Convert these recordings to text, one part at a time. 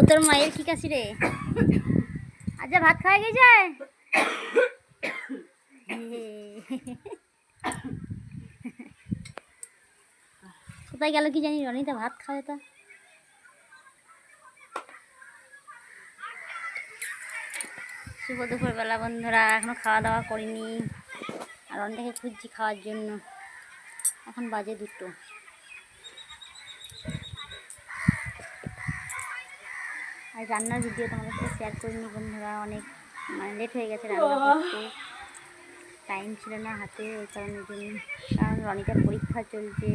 তোর মায়ের কি কাশি রে? আচ্ছা ভাত খাওয়া গেছে? কোথায় গেল কি জানি রনিতা, ভাত খাবে তা। শুভ দুপুরবেলা বন্ধুরা, এখনো খাওয়া দাওয়া করিনি আর রনিতাকে খুঁজছি খাওয়ার জন্য। এখন বাজে 2টো। আর রান্নার ভিডিও তোমাদের সাথে শেয়ার করিনি বন্ধুরা, অনেক লেট হয়ে গেছে রান্না করতে, টাইম ছিল না হাতে, ওই কারণের জন্য। কারণ রনিতার পরীক্ষা চলছে।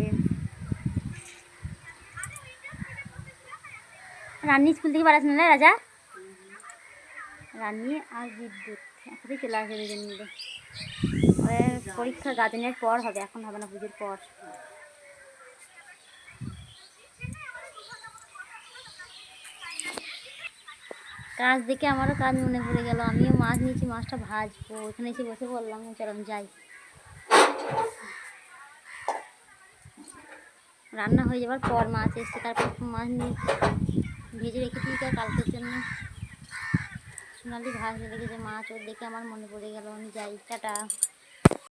রান্নি স্কুল থেকে বাড়াচ্ছে না রাজা? রান্নি আর বিদ্যুৎ একসাথে চলে আসবে দুজন মিলে। পরীক্ষা গাজনের পর হবে, এখন হবে না, পুজোর পর। কাজ দেখে আমারও কাজ মনে পড়ে গেল। আমিও মাছ নিয়েছি, মাছটা ভাজবো। এখানে এসে বসে বললাম চলো যাই। রান্না হয়ে যাওয়ার পর মাছ এসছে, তারপর মাছ নিয়ে ভেজে রেখেছি কালকের জন্য। সোনালি ভাজতে রেখেছে মাছ, ওর দেখে আমার মনে পড়ে গেল। আমি যাই, টাটা।